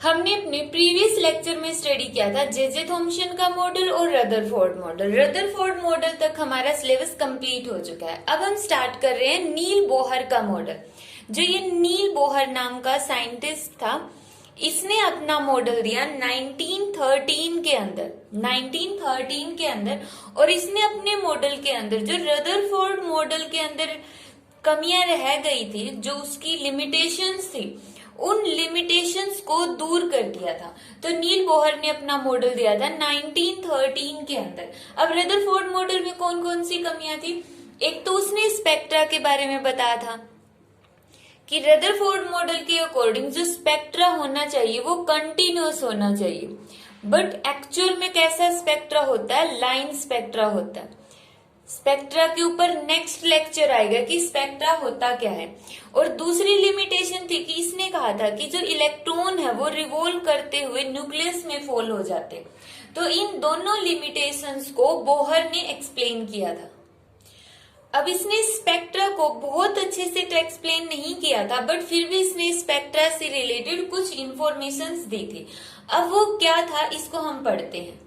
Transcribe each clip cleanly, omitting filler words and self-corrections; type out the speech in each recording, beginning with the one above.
हमने अपने previous lecture में स्टडी किया था जे थॉम्सन का मॉडल और रदरफोर्ड मॉडल। रदरफोर्ड मॉडल तक हमारा सिलेबस कंप्लीट हो चुका है। अब हम स्टार्ट कर रहे हैं नील बोहर का मॉडल। जो ये नील बोहर नाम का साइंटिस्ट था, इसने अपना मॉडल दिया 1913 के अंदर और इसने अपने मॉडल के अंदर जो रदरफोर्ड मॉडल के अंदर कमियां रह गई थी, जो उसकी लिमिटेशंस थी, उन लिमिटेशंस को दूर कर दिया था। तो नील बोहर ने अपना मॉडल दिया था 1913 के अंदर। अब रदरफोर्ड मॉडल में कौन कौन सी कमियां थी? एक तो उसने स्पेक्ट्रा के बारे में बताया था कि रदरफोर्ड मॉडल के अकॉर्डिंग जो स्पेक्ट्रा होना चाहिए वो कंटिन्यूअस होना चाहिए, बट एक्चुअल में कैसा स्पेक्ट्रा होता है? लाइन स्पेक्ट्रा होता है। स्पेक्ट्रा के ऊपर नेक्स्ट लेक्चर आएगा कि स्पेक्ट्रा होता क्या है। और दूसरी लिमिटेशन थी कि इसने कहा था कि जो इलेक्ट्रॉन है वो रिवॉल्व करते हुए न्यूक्लियस में फॉल हो जाते। तो इन दोनों लिमिटेशंस को बोहर ने एक्सप्लेन किया था। अब इसने स्पेक्ट्रा को बहुत अच्छे से तो एक्सप्लेन नहीं किया था, बट फिर भी इसने स्पेक्ट्रा से रिलेटेड कुछ इंफॉर्मेशंस दी थी। अब वो क्या था, इसको हम पढ़ते हैं।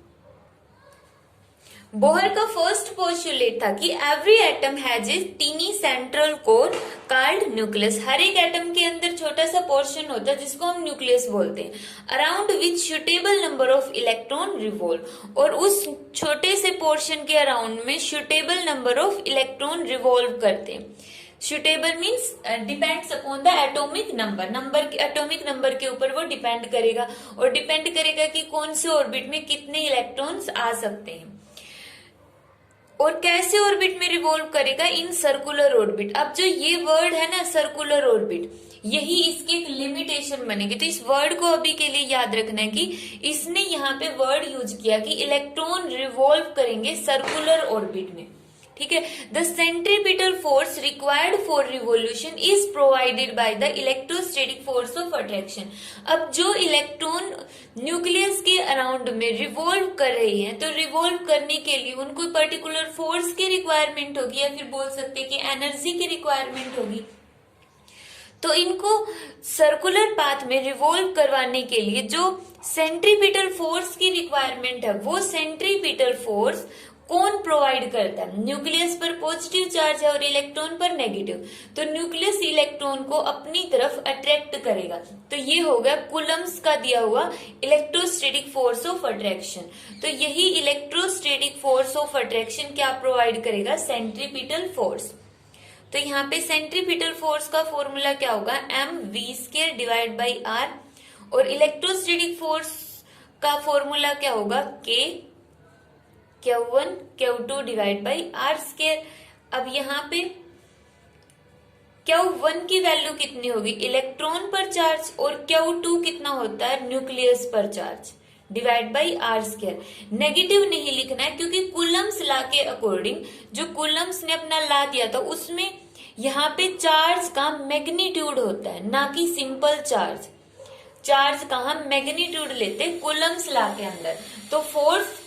बोहर का फर्स्ट पोस्टुलेट था कि every atom has a tiny central core called nucleus. हर एक एटम के अंदर छोटा सा पोर्शन होता है जिसको हम न्यूक्लियस बोलते हैं, around which suitable number of electron revolve. और उस छोटे से पोर्शन के अराउंड में suitable number of electron revolve करते हैं। Suitable means depends upon the atomic number atomic number के ऊपर वो डिपेंड करेगा, और डिपेंड करेगा कि कौन से ऑर्बिट में कितने इलेक्ट्रॉन्स आ सकते हैं और कैसे ऑर्बिट में रिवॉल्व करेगा, इन सर्कुलर ऑर्बिट। अब जो ये वर्ड है ना, सर्कुलर ऑर्बिट, यही इसकी एक लिमिटेशन बनेगी। तो इस वर्ड को अभी के लिए याद रखना है कि इसने यहाँ पे वर्ड यूज किया कि इलेक्ट्रॉन रिवॉल्व करेंगे सर्कुलर ऑर्बिट में, ठीक है। The centripetal force required for revolution is provided by the electrostatic force of attraction. अब जो इलेक्ट्रॉन न्यूक्लियस के अराउंड में रिवॉल्व कर रही हैं, तो रिवॉल्व करने के लिए उनको पर्टिकुलर फोर्स की रिक्वायरमेंट होगी, या फिर बोल सकते हैं कि एनर्जी की रिक्वायरमेंट होगी। तो इनको सर्कुलर पाथ में रिवॉल्व करवाने के लिए जो सेंट्रीपिटल फोर्स की रिक्वायरमेंट है, वो सेंट्रीपिटल फोर्स कौन प्रोवाइड करता है? न्यूक्लियस पर पॉजिटिव चार्ज है और इलेक्ट्रॉन पर नेगेटिव, तो न्यूक्लियस इलेक्ट्रॉन को अपनी तरफ अट्रैक्ट करेगा। तो ये हो गया कूलम्स का दिया हुआ इलेक्ट्रोस्टैटिक फोर्स ऑफ अट्रैक्शन। तो यही इलेक्ट्रोस्टैटिक फोर्स ऑफ अट्रैक्शन क्या प्रोवाइड करेगा? Centripetal force. तो यहाँ पे सेंट्रीपिटल फोर्स का फॉर्मूला क्या होगा? mv² divide by r। और इलेक्ट्रोस्टैटिक फोर्स का फॉर्मूला क्या होगा? Q1 Q2 divide by r²। अब यहाँ पे Q1 की वैल्यू कितनी होगी? इलेक्ट्रॉन पर चार्ज, और Q2 कितना होता है? न्यूक्लियस पर charge, divide by r²। Negative नहीं लिखना है, क्योंकि कूलम्स लॉ के अकॉर्डिंग, जो कूलम्स ने अपना लॉ दिया था, उसमें यहाँ पे चार्ज का मैग्नीट्यूड होता है, ना कि सिंपल चार्ज। चार्ज का हम मैग्नीट्यूड लेते हैं कूलम्स लॉ के अंदर। तो force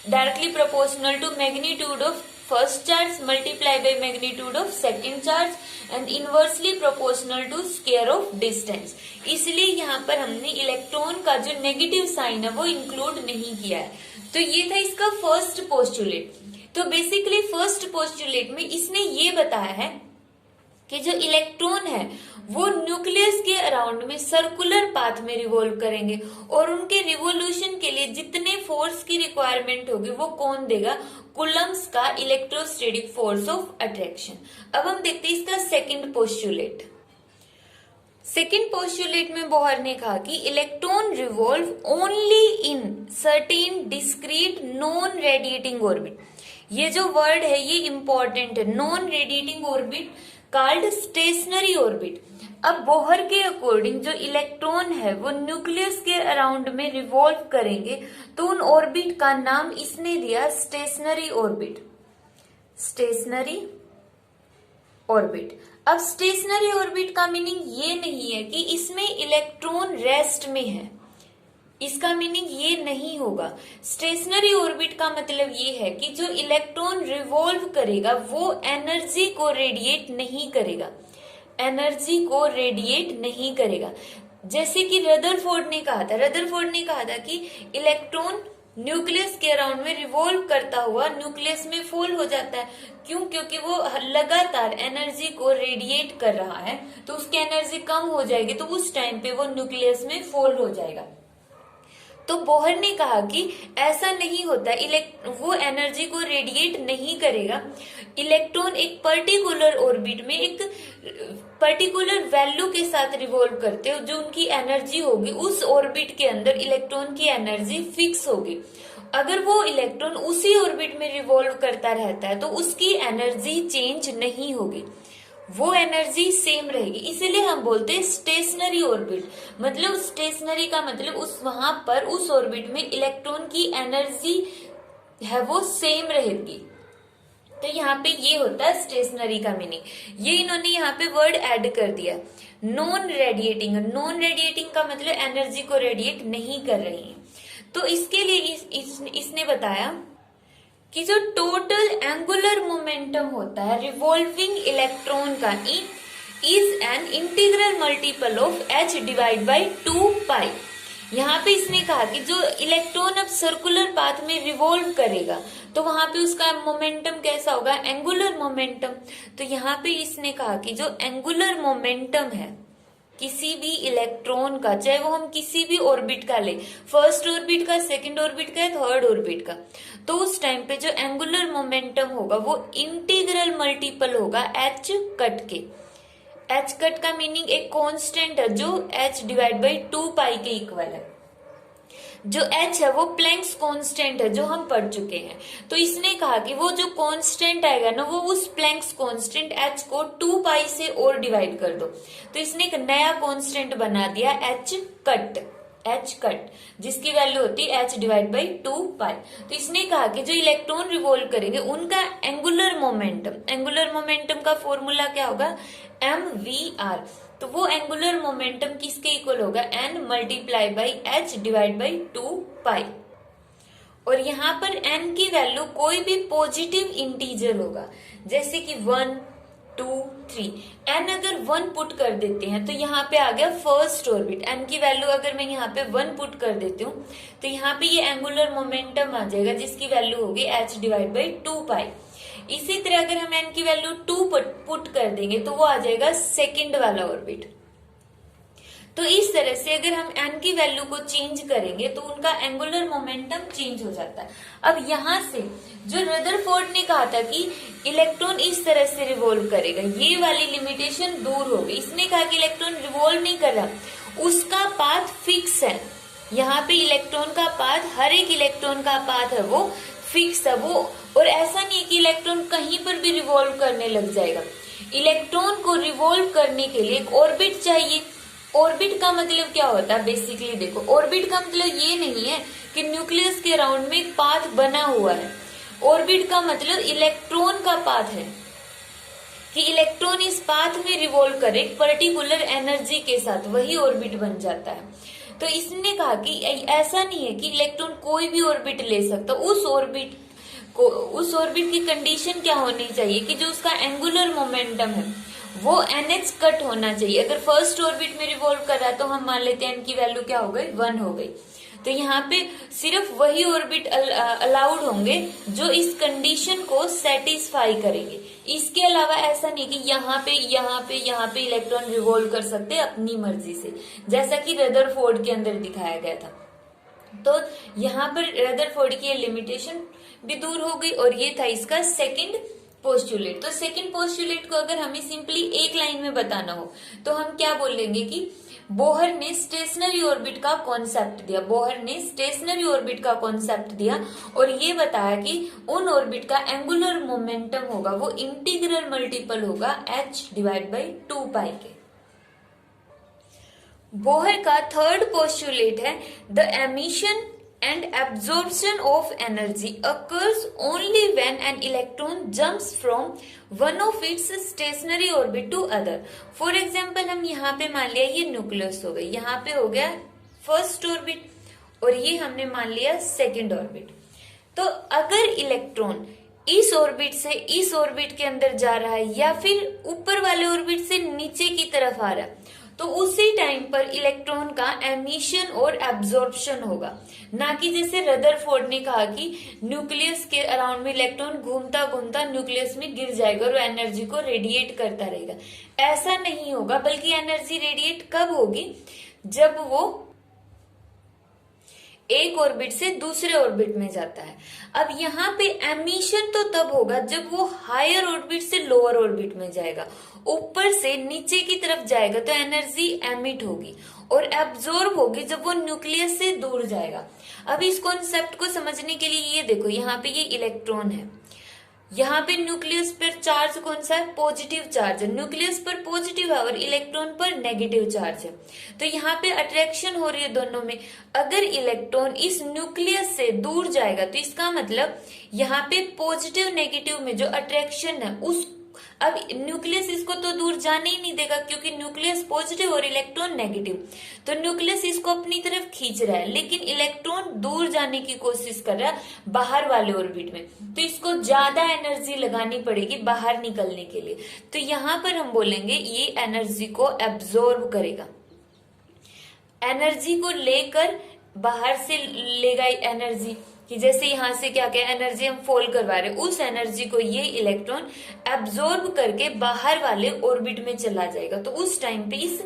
directly proportional to magnitude of first charge multiply by magnitude of second charge and inversely proportional to square of distance। इसलिए यहाँ पर हमने इलेक्ट्रॉन का जो नेगेटिव साइन है वो इंक्लूड नहीं किया है। तो ये था इसका फर्स्ट पोस्टुलेट। तो बेसिकली फर्स्ट पोस्टुलेट में इसने ये बताया है कि जो इलेक्ट्रॉन है वो न्यूक्लियस के अराउंड में सर्कुलर पाथ में रिवॉल्व करेंगे, और उनके रिवोल्यूशन के लिए जितने फोर्स की रिक्वायरमेंट होगी वो कौन देगा? कूलम्स का इलेक्ट्रोस्टैटिक फोर्स ऑफ अट्रैक्शन। अब हम देखते हैं इसका सेकंड पोस्टुलेट। सेकंड पोस्टुलेट में बोहर ने कहा कि electron revolve only in certain discrete non radiating orbit. ये जो वर्ड है ये इंपॉर्टेंट है, non radiating orbit called stationery orbit. अब बोहर के अकॉर्डिंग जो इलेक्ट्रॉन है वो न्यूक्लियस के अराउंड में रिवॉल्व करेंगे, तो उन ऑर्बिट का नाम इसने दिया स्टेशनरी ऑर्बिट। Stationery orbit. अब स्टेशनरी ऑर्बिट का मीनिंग ये नहीं है कि इसमें इलेक्ट्रॉन रेस्ट में है, इसका मीनिंग ये नहीं होगा। स्टेशनरी ऑर्बिट का मतलब ये है कि जो इलेक्ट्रॉन रिवॉल्व करेगा वो एनर्जी को रेडिएट नहीं करेगा, एनर्जी को रेडिएट नहीं करेगा। जैसे कि रदरफोर्ड ने कहा था कि इलेक्ट्रॉन न्यूक्लियस के अराउंड में रिवॉल्व करता हुआ न्यूक्लियस में फॉल हो जाता है। क्यों? क्योंकि वो लगातार एनर्जी को रेडिएट कर रहा है, तो उसकी एनर्जी कम हो जाएगी, तो उस टाइम पे वो न्यूक्लियस में फॉल हो जाएगा। तो बोहर ने कहा कि ऐसा नहीं होता, वो एनर्जी को रेडिएट नहीं करेगा। इलेक्ट्रॉन एक पर्टिकुलर ऑर्बिट में एक पर्टिकुलर वैल्यू के साथ रिवॉल्व करते हो, जो उनकी एनर्जी होगी उस ऑर्बिट के अंदर इलेक्ट्रॉन की एनर्जी फिक्स होगी। अगर वो इलेक्ट्रॉन उसी ऑर्बिट में रिवॉल्व करता रहता है तो उसकी एनर्जी चेंज नहीं होगी, वो एनर्जी सेम रहेगी। इसीलिए हम बोलते हैं स्टेशनरी ऑर्बिट। मतलब स्टेशनरी का मतलब वहां पर उस ऑर्बिट में इलेक्ट्रॉन की एनर्जी है वो सेम रहेगी। तो यहाँ पे ये होता है स्टेशनरी का मीनिंग। ये इन्होंने यहाँ पे वर्ड ऐड कर दिया नॉन रेडिएटिंग। नॉन रेडिएटिंग का मतलब एनर्जी को रेडिएट नहीं कर रही है। तो इसके लिए इसने बताया कि जो टोटल एंगुलर मोमेंटम होता है रिवॉल्विंग इलेक्ट्रॉन का is an integral multiple of h divide by 2 पाई। यहाँ पे इसने कहा कि जो इलेक्ट्रॉन अब सर्कुलर पाथ में रिवॉल्व करेगा तो वहां पे उसका मोमेंटम कैसा होगा, एंगुलर मोमेंटम। तो यहाँ पे इसने कहा कि जो एंगुलर मोमेंटम है किसी भी इलेक्ट्रॉन का, चाहे वो हम किसी भी ऑर्बिट का ले, फर्स्ट ऑर्बिट का, सेकंड ऑर्बिट का, थर्ड ऑर्बिट का, तो उस टाइम पे जो एंगुलर मोमेंटम होगा वो इंटीग्रल मल्टीपल होगा h कट के। h कट का मीनिंग एक कांस्टेंट है जो h डिवाइड बाई 2 पाई के इक्वल है। जो h है वो प्लैंक्स कांस्टेंट है जो हम पढ़ चुके हैं। तो इसने कहा कि वो जो कांस्टेंट आएगा ना वो उस प्लैंक्स कांस्टेंट h को 2 पाई से और डिवाइड कर दो। तो इसने एक नया कांस्टेंट बना दिया h कट जिसकी वैल्यू होती है h डिवाइड बाई 2 पाई। तो इसने कहा कि जो इलेक्ट्रॉन रिवॉल्व करेंगे उनका एंगुलर मोमेंटम का फॉर्मूला क्या होगा, mvr। तो वो एंगुलर मोमेंटम किसके इक्वल होगा, n multiply by h divide by 2 पाई। और यहाँ पर n की वैल्यू कोई भी पॉजिटिव इंटीजर होगा, जैसे कि 1, 2, 3। n अगर 1 पुट कर देते हैं तो यहाँ पे आ गया फर्स्ट ऑर्बिट। n की वैल्यू अगर मैं यहाँ पे 1 पुट कर देती हूँ तो यहाँ पे ये एंगुलर मोमेंटम आ जाएगा जिसकी वैल्यू होगी h डिवाइड बाई 2 पाई। इसी तरह अगर हम n की वैल्यू 2 पुट कर देंगे तो वो आ जाएगा सेकंड वाला ऑर्बिट। तो इस तरह से अगर हम n की वैल्यू को चेंज करेंगे तो उनका एंगुलर मोमेंटम चेंज हो जाता है। अब यहाँ से जो रदरफोर्ड ने कहा था कि इलेक्ट्रॉन इस तरह से रिवॉल्व करेगा, ये वाली लिमिटेशन दूर हो गई। इसने कहा कि इलेक्ट्रॉन रिवॉल्व नहीं कर रहा, उसका पाथ फिक्स है। यहाँ पे इलेक्ट्रॉन का पाथ, हर एक इलेक्ट्रॉन का पाथ है वो फिक्स है वो, और ऐसा नहीं है कि इलेक्ट्रॉन कहीं पर भी रिवॉल्व करने लग जाएगा। इलेक्ट्रॉन को रिवॉल्व करने के लिए एक ऑर्बिट चाहिए। ऑर्बिट का मतलब क्या होता है, बेसिकली देखो, ऑर्बिट का मतलब ये नहीं है कि न्यूक्लियस के अराउंड में एक पाथ बना हुआ है। ऑर्बिट का मतलब इलेक्ट्रॉन का पाथ है कि इलेक्ट्रॉन इस पाथ में रिवॉल्व करे पर्टिकुलर एनर्जी के साथ, वही ऑर्बिट बन जाता है। तो इसने कहा कि ऐसा नहीं है कि इलेक्ट्रॉन कोई भी ऑर्बिट ले सकता, उस ऑर्बिट की कंडीशन क्या होनी चाहिए कि जो उसका एंगुलर मोमेंटम है वो NH कट होना चाहिए। अगर फर्स्ट ऑर्बिट में रिवॉल्व कर रहा है तो हम मान लेते हैं n की वैल्यू क्या हो गई, 1 हो गई। तो यहाँ पे सिर्फ वही ऑर्बिट अलाउड होंगे जो इस कंडीशन को सेटिस्फाई करेंगे। इसके अलावा ऐसा नहीं कि यहाँ पे इलेक्ट्रॉन रिवॉल्व कर सकते हैं अपनी मर्जी से, जैसा कि रदरफोर्ड के अंदर दिखाया गया था। तो यहाँ पर रदरफोर्ड की लिमिटेशन भी दूर हो गई, और ये था इसका सेकंड पोस्टुलेट। तो सेकंड पोस्टुलेट को अगर हमें सिंपली एक लाइन में बताना हो तो हम क्या बोलेंगे कि बोहर ने स्टेशनरी ऑर्बिट का कॉन्सेप्ट दिया और ये बताया कि उन ऑर्बिट का एंगुलर मोमेंटम होगा वो इंटीग्रल मल्टीपल होगा h डिवाइड बाई 2 पाई के। बोहर का थर्ड पोस्टुलेट है the emission and absorption of energy occurs only when an electron jumps from one of its stationary orbit to other. For example, हम यहाँ पे मान लिया ये न्यूक्लियस हो गई, यहाँ पे हो गया फर्स्ट ऑर्बिट और ये हमने मान लिया सेकंड ऑर्बिट। तो अगर इलेक्ट्रॉन इस ऑर्बिट से इस ऑर्बिट के अंदर जा रहा है या फिर ऊपर वाले ऑर्बिट से नीचे की तरफ आ रहा है तो उसी टाइम पर इलेक्ट्रॉन का एमिशन और एब्जॉर्प्शन होगा, ना कि जैसे रदरफोर्ड ने कहा कि न्यूक्लियस के अराउंड में इलेक्ट्रॉन घूमता घूमता न्यूक्लियस में गिर जाएगा और एनर्जी को रेडिएट करता रहेगा। ऐसा नहीं होगा, बल्कि एनर्जी रेडिएट कब होगी, जब वो एक ऑर्बिट से दूसरे ऑर्बिट में जाता है। अब यहाँ पे एमिशन तो तब होगा जब वो हायर ऑर्बिट से लोअर ऑर्बिट में जाएगा, ऊपर से नीचे की तरफ जाएगा तो एनर्जी एमिट होगी, और एब्जॉर्ब होगी जब वो न्यूक्लियस से दूर जाएगा। अब इस कॉन्सेप्ट को समझने के लिए ये देखो, यहाँ पे ये इलेक्ट्रॉन है, यहाँ पे न्यूक्लियस पर चार्ज कौन सा है, पॉजिटिव चार्ज है, न्यूक्लियस पर पॉजिटिव है और इलेक्ट्रॉन पर नेगेटिव चार्ज है। तो यहाँ पे अट्रैक्शन हो रही है दोनों में। अगर इलेक्ट्रॉन इस न्यूक्लियस से दूर जाएगा तो इसका मतलब यहाँ पे पॉजिटिव नेगेटिव में जो अट्रैक्शन है उस, अब न्यूक्लियस इसको तो दूर जाने ही नहीं देगा, क्योंकि न्यूक्लियस पॉजिटिव और इलेक्ट्रॉन नेगेटिव, तो न्यूक्लियस इसको अपनी तरफ खींच रहा है, लेकिन इलेक्ट्रॉन दूर जाने की कोशिश कर रहा है बाहर वाले ऑर्बिट में, तो इसको ज्यादा एनर्जी लगानी पड़ेगी बाहर निकलने के लिए। तो यहाँ पर हम बोलेंगे ये एनर्जी को एब्जॉर्ब करेगा, एनर्जी को लेकर बाहर से लेगा एनर्जी, कि जैसे यहाँ से क्या क्या एनर्जी हम फॉल करवा रहे हैं, उस एनर्जी को ये इलेक्ट्रॉन एब्जॉर्ब करके बाहर वाले ऑर्बिट में चला जाएगा। तो उस टाइम पे इस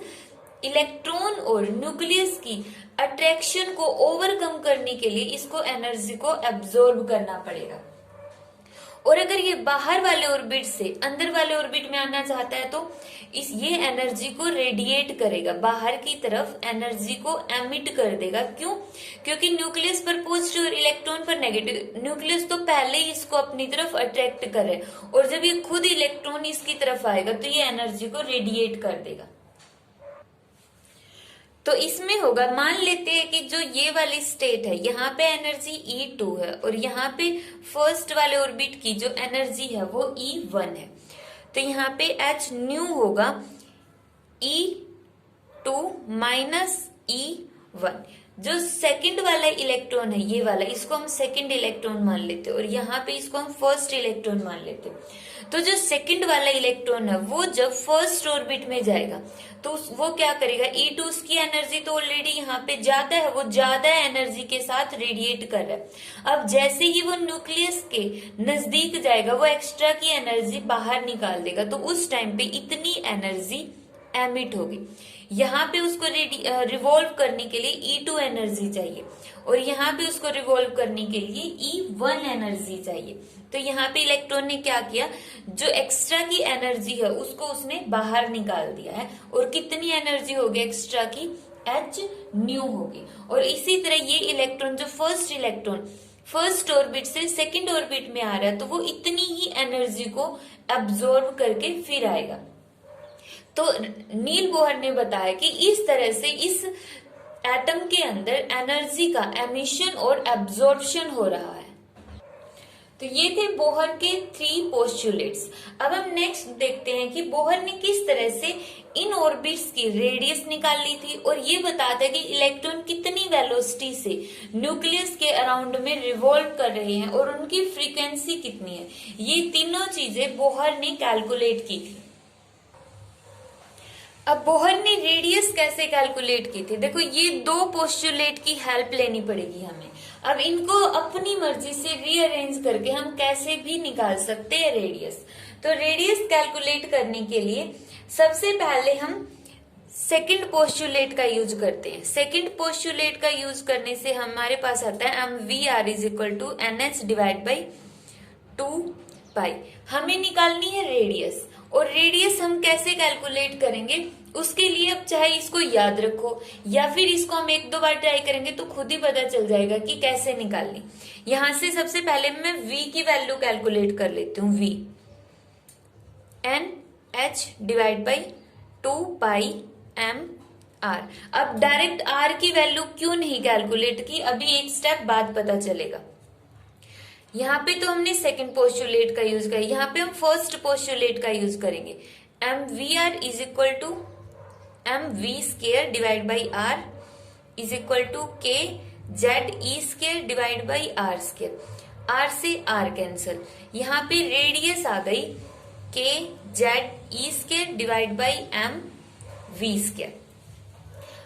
इलेक्ट्रॉन और न्यूक्लियस की अट्रैक्शन को ओवरकम करने के लिए इसको एनर्जी को एब्जॉर्ब करना पड़ेगा। और अगर ये बाहर वाले ऑर्बिट से अंदर वाले ऑर्बिट में आना चाहता है तो ये एनर्जी को रेडिएट करेगा, बाहर की तरफ एनर्जी को एमिट कर देगा। क्यों? क्योंकि न्यूक्लियस पर पॉजिटिव और इलेक्ट्रॉन पर नेगेटिव, न्यूक्लियस तो पहले ही इसको अपनी तरफ अट्रैक्ट करे, और जब ये खुद इलेक्ट्रॉन इसकी तरफ आएगा तो ये एनर्जी को रेडिएट कर देगा। तो इसमें होगा, मान लेते हैं कि जो ये वाली स्टेट है, यहाँ पे एनर्जी E2 है और यहाँ पे फर्स्ट वाले ऑर्बिट की जो एनर्जी है वो E1 है, तो यहाँ पे H न्यू होगा E2 माइनस E1। जो सेकंड वाला इलेक्ट्रॉन है ये वाला, इसको हम सेकंड इलेक्ट्रॉन मान लेते हैं और यहाँ पे इसको हम फर्स्ट इलेक्ट्रॉन मान लेते हैं। तो जो सेकंड वाला इलेक्ट्रॉन है वो जब फर्स्ट ऑर्बिट में जाएगा तो वो क्या करेगा, E2 की एनर्जी तो ऑलरेडी यहाँ पे ज्यादा है, वो ज्यादा एनर्जी के साथ रेडिएट कर रहा है। अब जैसे ही वो न्यूक्लियस के नजदीक जाएगा वो एक्स्ट्रा की एनर्जी बाहर निकाल देगा, तो उस टाइम पे इतनी एनर्जी एमिट होगी। यहाँ पे उसको रिवॉल्व करने के लिए E2 एनर्जी चाहिए और यहाँ पे उसको रिवॉल्व करने के लिए E1 एनर्जी चाहिए। तो यहाँ पे इलेक्ट्रॉन ने क्या किया, जो एक्स्ट्रा की एनर्जी है उसको उसने बाहर निकाल दिया है, और कितनी एनर्जी होगी एक्स्ट्रा की, H न्यू होगी। और इसी तरह ये इलेक्ट्रॉन, जो फर्स्ट इलेक्ट्रॉन फर्स्ट ऑर्बिट से सेकंड ऑर्बिट में आ रहा है तो वो इतनी ही एनर्जी को एब्जॉर्ब करके फिर आएगा। तो नील बोहर ने बताया कि इस तरह से इस एटम के अंदर एनर्जी का एमिशन और एब्जॉर्प्शन हो रहा है। तो ये थे बोहर के 3 पोस्टुलेट्स। अब हम नेक्स्ट देखते हैं कि बोहर ने किस तरह से इन ऑर्बिट्स की रेडियस निकाल ली थी और ये बताता है कि इलेक्ट्रॉन कितनी वेलोसिटी से न्यूक्लियस के अराउंड में रिवॉल्व कर रहे हैं और उनकी फ्रीक्वेंसी कितनी है। ये तीनों चीजें बोहर ने कैलकुलेट की थी। अब बोहर ने रेडियस कैसे कैलकुलेट की थी, देखो ये 2 पोस्टुलेट की हेल्प लेनी पड़ेगी हमें। अब इनको अपनी मर्जी से रीअरेंज करके हम कैसे भी निकाल सकते हैं रेडियस। तो रेडियस कैलकुलेट करने के लिए सबसे पहले हम सेकंड पोस्टुलेट का यूज करते हैं। सेकंड पोस्टुलेट का यूज करने से हमारे पास आता है mvr is equal to NH divide by 2 हमें निकालनी है रेडियस, और रेडियस हम कैसे कैलकुलेट करेंगे उसके लिए अब चाहे इसको याद रखो या फिर इसको हम 1-2 बार ट्राई करेंगे तो खुद ही पता चल जाएगा कि कैसे निकालनी। यहां से सबसे पहले मैं v की वैल्यू कैलकुलेट कर लेती हूँ, v NH divide by 2πmr। अब डायरेक्ट r की वैल्यू क्यों नहीं कैलकुलेट की, अभी एक स्टेप बाद पता चलेगा। यहाँ पे तो हमने सेकंड पोस्टुलेट का यूज किया, यहाँ पे हम फर्स्ट पोस्टुलेट का यूज करेंगे। mvr is equal to mv square divide by r is equal to k ZE square divide by r square. r से r कैंसल, यहाँ पे रेडियस आ गई k ZE square divide by mv square.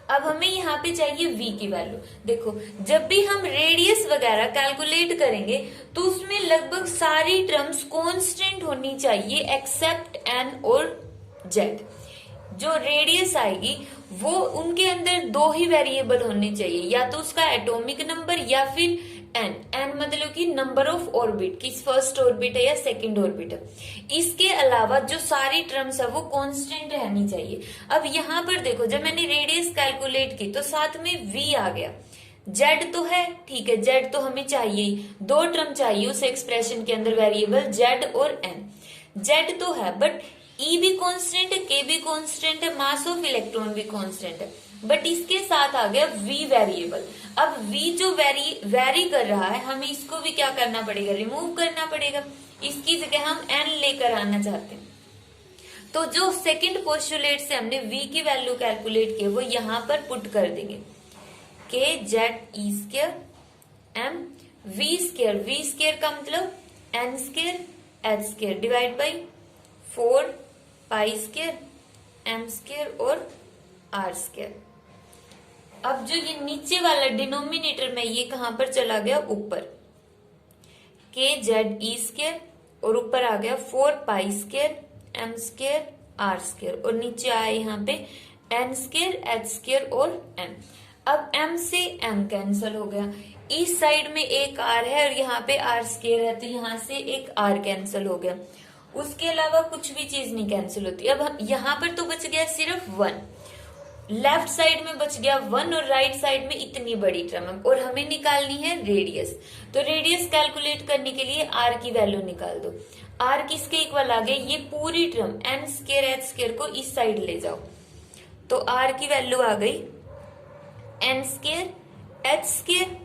अब हमें यहाँ पे चाहिए v की वैल्यू। देखो जब भी हम रेडियस वगैरह कैलकुलेट करेंगे तो उसमें लगभग सारी टर्म्स कांस्टेंट होनी चाहिए एक्सेप्ट n और z। जो रेडियस आएगी वो उनके अंदर दो ही वेरिएबल होने चाहिए, या तो उसका एटॉमिक नंबर या फिर n। n मतलब कि नंबर ऑफ ऑर्बिट, कि फर्स्ट ऑर्बिट है या सेकंड ऑर्बिट है। इसके अलावा जो सारी टर्म्स है वो कांस्टेंट रहनी चाहिए। अब यहाँ पर देखो जब मैंने रेडियस कैलकुलेट की तो साथ में v आ गया, z तो है, ठीक है, z तो हमें चाहिए ही, दो टर्म चाहिए उस एक्सप्रेशन के अंदर वेरिएबल z और n। z तो है बट E भी कांस्टेंट है, K भी कांस्टेंट है, मास ऑफ इलेक्ट्रॉन भी कांस्टेंट है, बट इसके साथ आ गया V वेरिएबल। अब V जो वेरी कर रहा है, हमें इसको भी क्या करना पड़ेगा, रिमूव करना पड़ेगा। इसकी जगह हम n लेकर आना चाहते हैं, तो जो सेकंड पोस्टुलेट से हमने V की वैल्यू कैलकुलेट की वो यहाँ पर पुट कर देंगे, K Z E square M V square का मतलब n square h square divide by 4 pi square m square और r स्क्वायर। अब जो ये नीचे वाला डिनोमिनेटर में ये कहां पर चला गया, ऊपर, k z e स्क्वायर और ऊपर आ गया 4 pi square m square r square और नीचे आया यहाँ पे n स्क्वायर h स्क्वायर और m। अब m से m कैंसिल हो गया, इस साइड में एक r है और यहाँ पे r स्क्वायर है तो यहाँ से एक r कैंसिल हो गया। उसके अलावा कुछ भी चीज नहीं कैंसिल होती। अब यहाँ पर तो बच गया सिर्फ 1, लेफ्ट साइड में बच गया 1 और राइट साइड में इतनी बड़ी टर्म और हमें निकालनी है रेडियस। तो रेडियस कैलकुलेट करने के लिए r की वैल्यू निकाल दो। r किसके इक्वल आ गई, ये पूरी term n square h square को इस साइड ले जाओ तो r की वैल्यू आ गई n स्क्वायर h स्क्वायर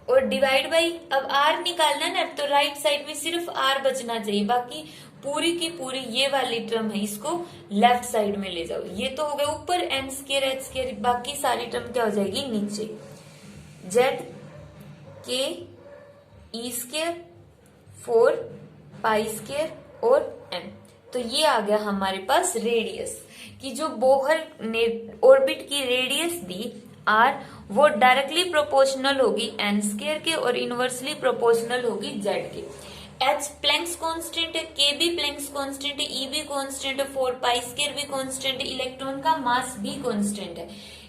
और डिवाइड बाई, अब r निकालना ना तो राइट साइड में सिर्फ r बचना चाहिए, बाकी पूरी की पूरी ये वाली टर्म है इसको लेफ्ट साइड में ले जाओ। ये तो हो गया ऊपर n स्क्वायर h स्क्वायर, बाकी सारी टर्म क्या हो जाएगी नीचे, z k e square 4 pi square और m। तो ये आ गया हमारे पास रेडियस कि जो बोहर ने ऑर्बिट की रेडियस दी r वो डायरेक्टली प्रोपोर्शनल होगी n स्क्वायर के और इनवर्सली प्रोपोर्शनल होगी z के। h प्लैंक्स कांस्टेंट है, k भी प्लैंक्स कांस्टेंट है, e भी कांस्टेंट है, 4 पाई स्क्वायर भी कांस्टेंट है, इलेक्ट्रॉन का मास भी कांस्टेंट है।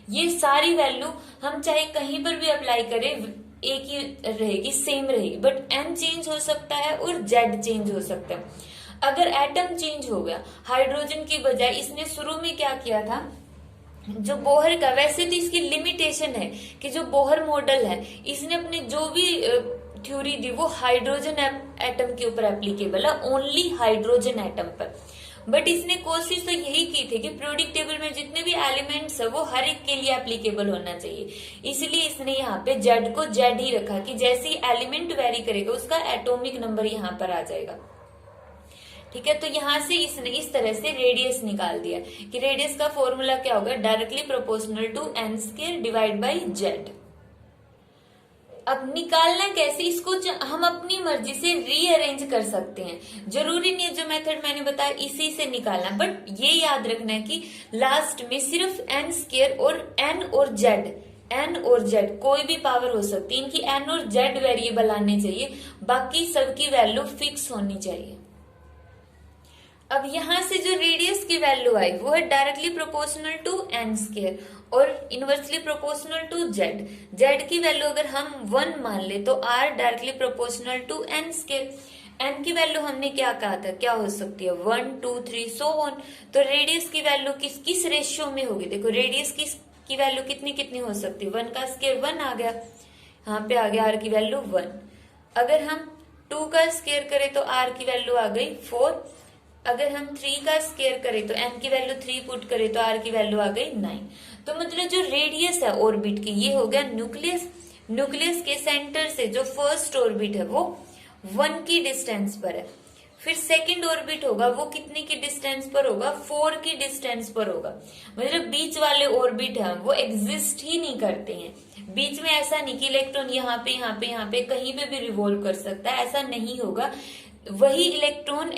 ये सारी वैल्यू हम चाहे कहीं पर भी अप्लाई करें एक ही रहेगी, सेम रहेगी, बट n चेंज हो सकता है और z चेंज हो सकता है। अगर एटम चेंज हो गया, हाइड्रोजन की बजाय इसने शुरू में क्या किया था, जो बोहर का, वैसे तो इसकी लिमिटेशन है कि जो बोहर मॉडल है इसने अपने जो भी थ्योरी दी वो हाइड्रोजन एटम के ऊपर एप्लीकेबल है, ओनली हाइड्रोजन एटम पर। बट इसने कोशिश तो यही की थी कि पीरियोडिक टेबल में जितने भी एलिमेंट्स है वो हर एक के लिए एप्लीकेबल होना चाहिए, इसलिए इसने यहाँ पे जेड को जेड ही रखा कि जैसे ही एलिमेंट वेरी करेगा उसका एटॉमिक नंबर यहाँ पर आ जाएगा। ठीक है, तो यहां से इसने इस तरह से रेडियस निकाल दिया कि रेडियस का फॉर्मूला क्या होगा, directly proportional to n square divide by z। अब निकालना कैसे, इसको हम अपनी मर्जी से रीअरेंज कर सकते हैं, जरूरी नहीं है जो मेथड मैंने बताया इसी से निकालना, बट ये याद रखना है कि लास्ट में सिर्फ n स्क्वायर और n और z कोई भी पावर हो सकती है, इनकी n और z वेरिएबल आने चाहिए, बाकी सबकी वैल्यू फिक्स होनी चाहिए। अब यहां से जो रेडियस की वैल्यू आई वो है directly proportional to n square और inversely proportional to z। z की वैल्यू अगर हम 1 मान ले तो r directly proportional to n square. n की वैल्यू हमने क्या कहा था, क्या हो सकती है 1 2 3 सो ऑन। तो रेडियस की वैल्यू किस रेशियो में होगी, देखो रेडियस की वैल्यू कितनी हो सकती है, 1 का स्क्वायर 1 आ गया, यहाँ पे आ गया r की वैल्यू 1। अगर हम 2 का स्क्वायर करें तो r की वैल्यू आ गई 4। अगर हम 3 का स्क्वायर करें तो n की वैल्यू 3 पुट करें तो r की वैल्यू आ गई 9। तो मतलब जो रेडियस है ऑर्बिट की ये हो गया न्यूक्लियस। न्यूक्लियस के सेंटर से जो फर्स्ट ऑर्बिट है वो 1 की डिस्टेंस पर है, फिर सेकंड ऑर्बिट होगा वो कितने की डिस्टेंस पर होगा, 4 की डिस्टेंस पर होगा। मतलब बीच वाले ऑर्बिट है वो एग्जिस्ट ही नहीं करते हैं, बीच में ऐसा नहीं कि इलेक्ट्रॉन यहाँ पे कहीं पे भी रिवॉल्व कर सकता है, ऐसा नहीं होगा। वही इलेक्ट्रॉन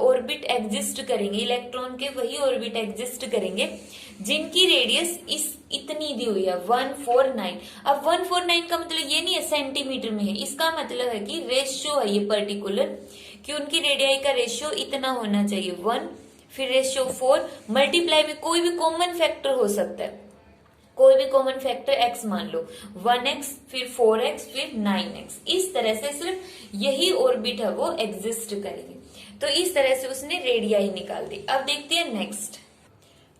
ऑर्बिट एग्जिस्ट करेंगे, इलेक्ट्रॉन के वही ऑर्बिट एग्जिस्ट करेंगे जिनकी रेडियस इतनी दी हुई है 149। अब 149 का मतलब ये नहीं है सेंटीमीटर में है, इसका मतलब है कि रेशियो है ये पर्टिकुलर, कि उनकी रेडियाई का रेशियो इतना होना चाहिए 1, फिर रेशियो 4 मल्टीप्लाई में कोई भी कॉमन फैक्टर हो सकता है, कोई भी कॉमन फैक्टर x मान लो, 1x फिर 4x फिर 9x, इस तरह से सिर्फ यही ऑर्बिट है वो एग्जिस्ट करेंगे। तो इस तरह से उसने रेडियाई निकाल दी। अब देखते हैं नेक्स्ट।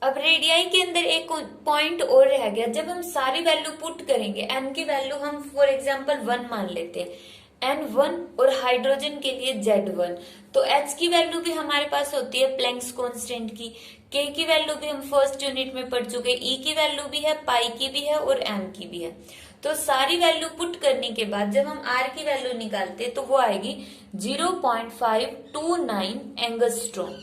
अब रेडियाई के अंदर एक पॉइंट और रह गया, जब हम सारी वैल्यू पुट करेंगे, n की वैल्यू हम फॉर एग्जांपल 1 मान लेते हैं, n1 और हाइड्रोजन के लिए Z1, तो H की वैल्यू भी हमारे पास होती है प्लैंक्स कांस्टेंट की, K की वैल्यू भी हम फर्स्ट यूनिट में पढ़ चुके, E की वैल्यू भी है, पाई की भी है और M की भी है। तो सारी वैल्यू पुट करने के बाद जब हम R की वैल्यू निकालते तो वो आएगी 0.529 एंगस्ट्रॉम,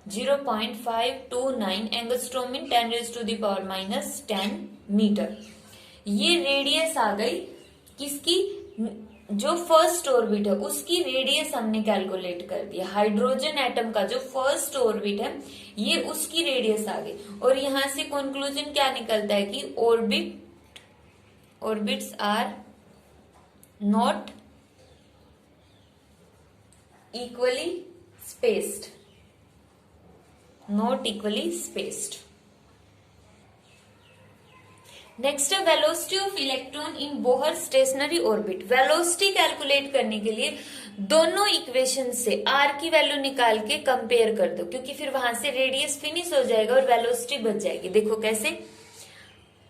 0.529 एंगस्ट्रॉम इन 10⁻⁻10 मीटर। ये रेडियस आ गई किसकी, जो फर्स्ट ऑर्बिट है उसकी रेडियस हमने कैलकुलेट कर दिया। हाइड्रोजन एटम का जो फर्स्ट ऑर्बिट है ये उसकी रेडियस आ गई, और यहां से कंक्लूजन क्या निकलता है कि orbits are not equally spaced, not equally spaced. Next है velocity of electron in Bohr stationary orbit. Velocity calculate करने के लिए दोनों इक्वेशन से r की वैल्यू निकाल के कंपेयर कर दो, क्योंकि फिर वहां से रेडियस फिनिश हो जाएगा और वेलोसिटी बच जाएगी। देखो कैसे,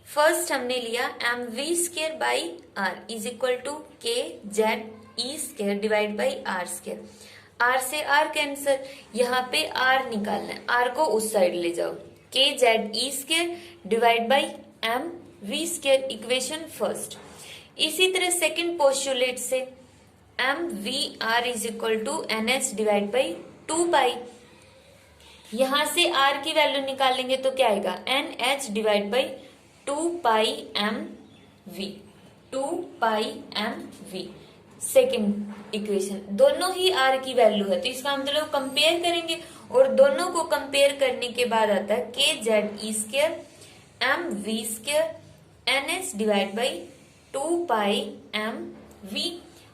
फर्स्ट हमने लिया mv² by r is equal to kze² divide by r²। r से r कैंसर, यहाँ पे r निकालना है, r को उस साइड ले जाओ, kze² divide by mv², equation first. इसी तरह सेकंड पोस्टुलेट से mvr is equal to nh divide by 2 pi, यहां से r की वैल्यू निकालेंगे तो क्या आएगा nh divide by 2 pi mv, 2 pi mv। Second equation, दोनों ही r की वैल्यू है तो इसका मतलब कंपेयर करेंगे, और दोनों को कंपेयर करने के बाद आता है kze² mv² nh divide by 2 pi mv।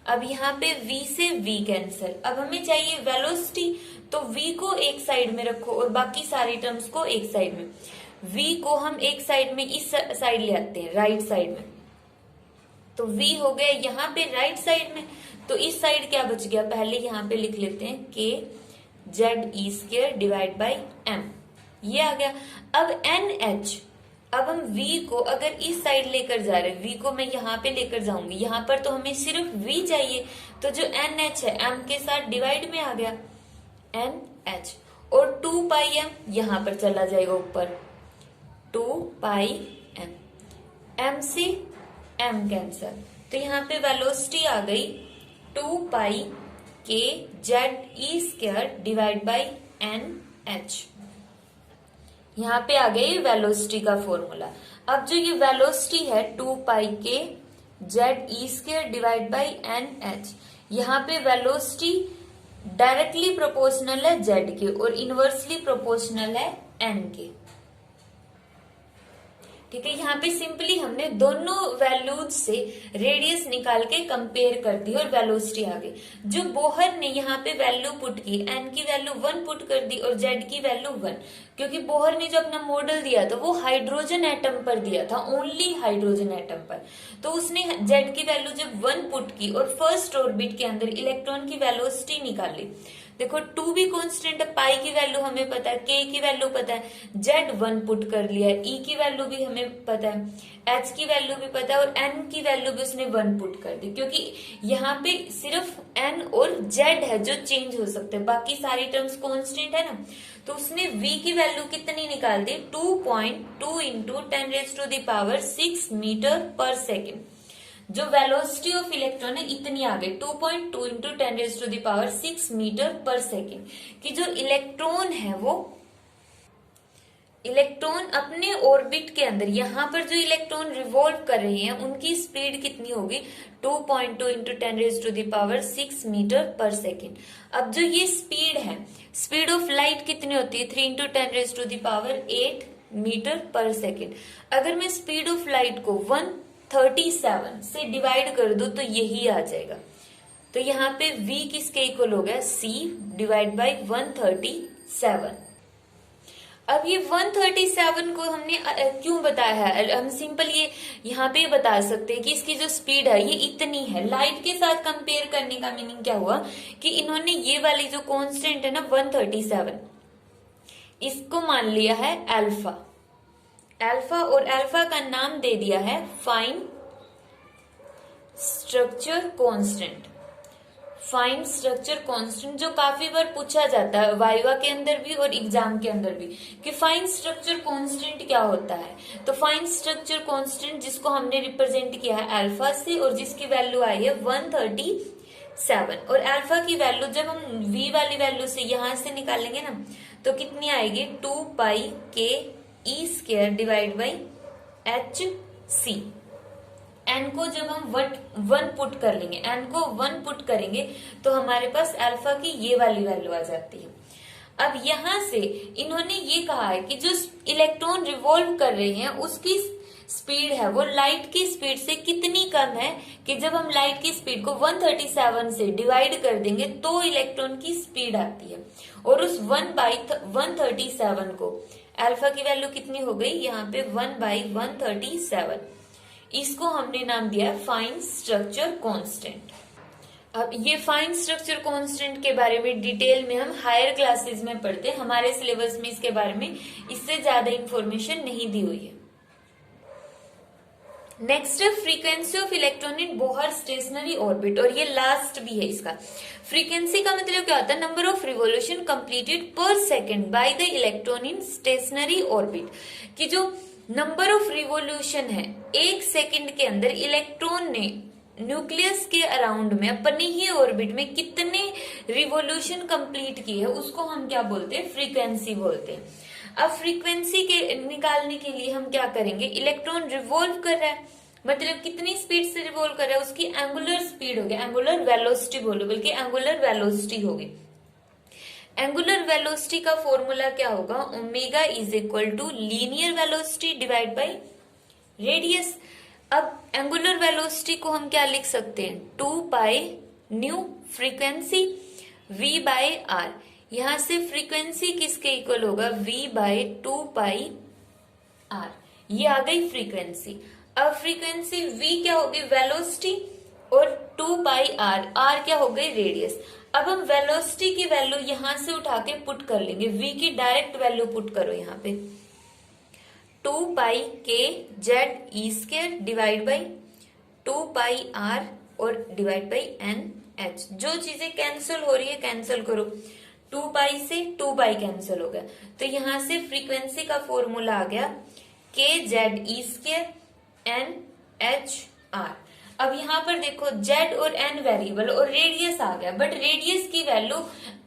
अब यहाँ पे v से v कैंसल, अब हमें चाहिए वेलोसिटी, तो v को एक साइड में रखो और बाकी सारी टर्म्स को एक साइड में। v को हम एक साइड में इस साइड ले आते हैं, राइट साइड में, तो v हो गया यहाँ पे राइट साइड में, तो इस साइड क्या बच गया, पहले यहाँ पे लिख लेते हैं kze² डिवाइड बाई m, ये आ गया। अब nh, अब हम v को अगर इस साइड लेकर जा रहे हैं, v को मैं यहाँ पे लेकर जाऊंगी, यहाँ पर तो हमें सिर्फ v चाहिए, तो जो nh है m के साथ डिवाइड में आ गया nh, और 2 पाई m यहाँ पर चला जाएगा ऊपर, 2 पाई m, m से m कैंसल, तो यहाँ पे वेलोसिटी आ गई 2 पाई kze² डिवाइड बाई nh। यहाँ पे आ गई वेलोसिटी का फॉर्मूला। अब जो ये वेलोसिटी है 2 पाई kze² डिवाइड बाई nh, यहाँ पे वेलोसिटी डायरेक्टली प्रोपोर्शनल है z के और इनवर्सली प्रोपोर्शनल है n के। ठीक है, यहाँ पे सिंपली हमने दोनों वैल्यूज से रेडियस निकाल के कंपेयर कर दी और वेलोसिटी आ गई। जो बोहर ने यहाँ पे वैल्यू पुट की, n की वैल्यू 1 पुट कर दी और z की वैल्यू 1, क्योंकि बोहर ने जो अपना मॉडल दिया था वो हाइड्रोजन एटम पर दिया था, ओनली हाइड्रोजन एटम पर, तो उसने z की वैल्यू जब 1 पुट की और फर्स्ट ऑर्बिट के अंदर इलेक्ट्रॉन की वेलोसिटी निकाली। देखो 2 भी कांस्टेंट है, पाई की वैल्यू हमें पता है, k की वैल्यू पता है, z1 पुट कर लिया है, e की वैल्यू भी हमें पता है, h की वैल्यू भी पता है और n की वैल्यू भी उसने 1 पुट कर दी, क्योंकि यहाँ पे सिर्फ n और z है जो चेंज हो सकते हैं, बाकी सारी टर्म्स कांस्टेंट है ना। तो उसने v की वैल्यू कितनी निकाल दी, 2.2 इंटू 10⁻⁶ मीटर पर सेकेंड। जो वेलोसिटी ऑफ इलेक्ट्रॉन है इतनी आ गई 2.2 इंटू 10⁻⁶ मीटर पर सेकेंड, कि जो इलेक्ट्रॉन है वो इलेक्ट्रॉन अपने ऑर्बिट के अंदर, यहाँ पर जो इलेक्ट्रॉन रिवॉल्व कर रहे हैं उनकी स्पीड कितनी होगी, 2.2 इंटू 10⁻⁶ मीटर पर सेकेंड। अब जो ये स्पीड है, स्पीड ऑफ लाइट कितनी होती है, 3 इंटू 10⁸ मीटर पर सेकेंड। अगर मैं स्पीड ऑफ लाइट को 137 से डिवाइड कर दूं तो यही आ जाएगा। तो यहाँ पे v किसके इक्वल हो गया, c डिवाइड बाई 137। अब ये 137 को हमने क्यों बताया है, हम सिंपल ये यहाँ पे बता सकते हैं कि इसकी जो स्पीड है ये इतनी है। लाइट के साथ कंपेयर करने का मीनिंग क्या हुआ कि इन्होंने ये वाली जो कांस्टेंट है ना 137, इसको मान लिया है अल्फा, और अल्फा का नाम दे दिया है fine structure constant. Fine structure constant जो काफी बार पूछा जाता है वाइवा के अंदर भी और एग्जाम के अंदर भी कि फाइन स्ट्रक्चर कांस्टेंट क्या होता है। तो फाइन स्ट्रक्चर कांस्टेंट जिसको हमने रिप्रेजेंट किया है अल्फा से और जिसकी वैल्यू आई है 137, और अल्फा की वैल्यू जब हम v वाली वैल्यू से यहां से निकालेंगे ना तो कितनी आएगी, 2π(k)e² divide by hc। n को जब हम 1 पुट कर लेंगे, n को 1 पुट करेंगे तो हमारे पास अल्फा की ये वाली वैल्यू आ जाती है। अब यहां से इन्होंने ये कहा है कि जो इलेक्ट्रॉन रिवॉल्व कर रहे हैं उसकी स्पीड है वो लाइट की स्पीड से कितनी कम है कि जब हम लाइट की स्पीड को 137 से डिवाइड कर देंगे तो इलेक्ट्रॉन की स्पीड आती है। और उस 1/137 को अल्फा की वैल्यू कितनी हो गई, यहाँ पे 1/137, इसको हमने नाम दिया फाइन स्ट्रक्चर कांस्टेंट। अब ये फाइन स्ट्रक्चर कांस्टेंट के बारे में डिटेल में हम हायर क्लासेस में पढ़ते हैं, हमारे सिलेबस में इसके बारे में इससे ज्यादा इंफॉर्मेशन नहीं दी हुई है। नेक्स्ट है frequency of electron in Bohr stationary orbit, और ये लास्ट भी है इसका। फ्रीक्वेंसी का मतलब क्या होता है, नंबर ऑफ रिवोल्यूशन कंप्लीटेड पर second by the electron in stationery orbit, कि जो नंबर ऑफ रिवोल्यूशन है एक सेकंड के अंदर इलेक्ट्रॉन ने न्यूक्लियस के अराउंड में अपने ही ऑर्बिट में कितने रिवोल्यूशन कंप्लीट किए हैं उसको हम क्या बोलते हैं, फ्रीक्वेंसी बोलते हैं। अब फ्रीक्वेंसी के निकालने के लिए हम क्या करेंगे, इलेक्ट्रॉन रिवॉल्व कर रहा है मतलब कितनी स्पीड से रिवॉल्व कर रहा है उसकी एंगुलर स्पीड होगी, एंगुलर वेलोसिटी बोलो बल्कि एंगुलर वेलोसिटी होगी। एंगुलर वेलोसिटी का फॉर्मूला क्या होगा, omega is equal to linear velocity divide by radius. अब एंगुलर वेलोसिटी को हम क्या लिख सकते हैं, 2π फ्रीक्वेंसी v बाय आर। यहां से फ्रीक्वेंसी किसके इक्वल होगा, v बाय 2πr। ये आ गई फ्रीक्वेंसी। अब फ्रीक्वेंसी v क्या होगी, वेलोसिटी, और 2πr, r क्या हो गई, रेडियस। अब हम वेलोसिटी की वैल्यू यहां से उठा के पुट कर लेंगे, v की डायरेक्ट वैल्यू पुट करो यहाँ पे, 2πkze² डिवाइड बाई 2πr और डिवाइड बाई nh। जो चीजें कैंसिल हो रही है कैंसिल करो, 2π से 2π कैंसिल हो गया, तो यहां से फ्रीक्वेंसी का फॉर्मूला आ गया kze² nh/r। अब यहाँ पर देखो z और n वेरिएबल और रेडियस आ गया, बट रेडियस की वैल्यू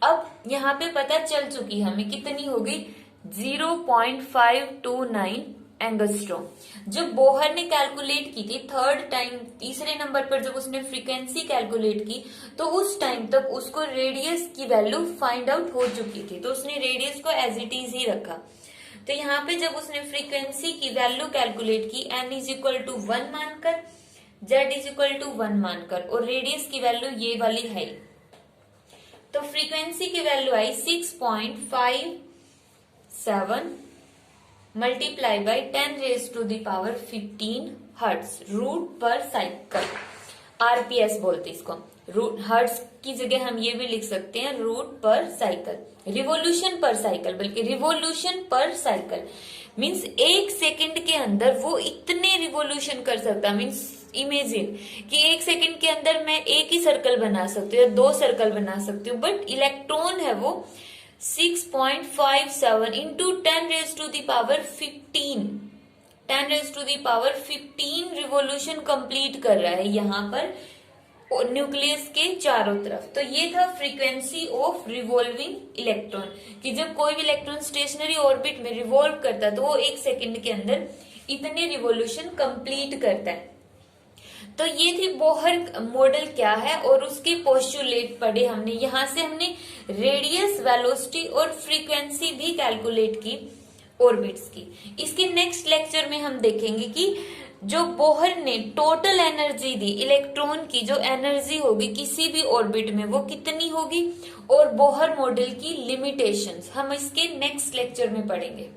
अब यहाँ पे पता चल चुकी है हमें, कितनी होगी 0.529 एंगस्ट्रॉम। जब बोहर ने कैलकुलेट की थी थर्ड टाइम, तीसरे नंबर पर जब उसने फ्रीक्वेंसी कैलकुलेट की तो उस टाइम तक उसको रेडियस की वैल्यू फाइंड आउट हो चुकी थी, तो उसने रेडियस को एज इट इज ही रखा। तो यहाँ पे जब उसने फ्रीक्वेंसी की वैल्यू कैलकुलेट की n इज इक्वल टू 1 मानकर, z इज इक्वल टू 1 मानकर, और रेडियस की वैल्यू ये वाली है, तो फ्रीक्वेंसी की वैल्यू आई 6.57 multiply by 10⁻15 hertz root per cycle, RPS बोलते इसको। रूट हर्ट्ज की जगह हम ये भी लिख सकते हैं root per cycle, revolution per cycle, बल्कि रिवोल्यूशन पर साइकिल मीन्स एक सेकंड के अंदर वो इतने रिवोल्यूशन कर सकता। मीन्स इमेजिन कि एक सेकंड के अंदर मैं एक ही सर्कल बना सकती हूँ या 2 सर्कल बना सकती हूँ, बट इलेक्ट्रॉन है वो 6.57 इंटू 10⁻15 रिवोल्यूशन कंप्लीट कर रहा है यहाँ पर न्यूक्लियस के चारों तरफ। तो ये था फ्रीक्वेंसी ऑफ रिवॉल्विंग इलेक्ट्रॉन, कि जब कोई भी इलेक्ट्रॉन स्टेशनरी ऑर्बिट में रिवॉल्व करता है तो वो 1 सेकंड के अंदर इतने रिवॉल्यूशन कंप्लीट करता है। तो ये थी बोहर मॉडल क्या है और उसके पोस्टुलेट पढ़े हमने। यहां से हमने रेडियस, वेलोसिटी और फ्रीक्वेंसी भी कैलकुलेट की ऑर्बिट्स की। इसके नेक्स्ट लेक्चर में हम देखेंगे कि जो बोहर ने टोटल एनर्जी दी इलेक्ट्रॉन की, जो एनर्जी होगी किसी भी ऑर्बिट में वो कितनी होगी, और बोहर मॉडल की लिमिटेशंस हम इसके नेक्स्ट लेक्चर में पढ़ेंगे।